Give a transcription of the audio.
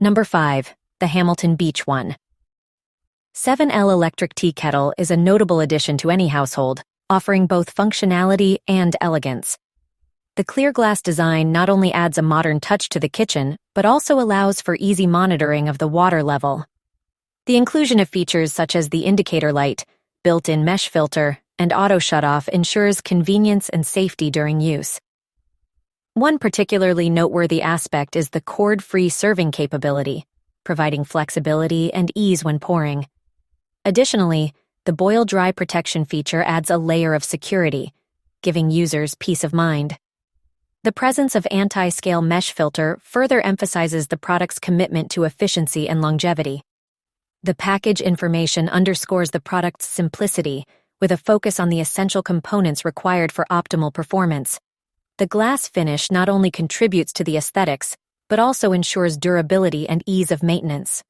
Number 5. The Hamilton Beach One. 7L electric tea kettle is a notable addition to any household, offering both functionality and elegance. The clear glass design not only adds a modern touch to the kitchen, but also allows for easy monitoring of the water level. The inclusion of features such as the indicator light, built-in mesh filter, and auto-shutoff ensures convenience and safety during use. One particularly noteworthy aspect is the cord-free serving capability, providing flexibility and ease when pouring. Additionally, the boil-dry protection feature adds a layer of security, giving users peace of mind. The presence of anti-scale mesh filter further emphasizes the product's commitment to efficiency and longevity. The package information underscores the product's simplicity, with a focus on the essential components required for optimal performance. The glass finish not only contributes to the aesthetics, but also ensures durability and ease of maintenance.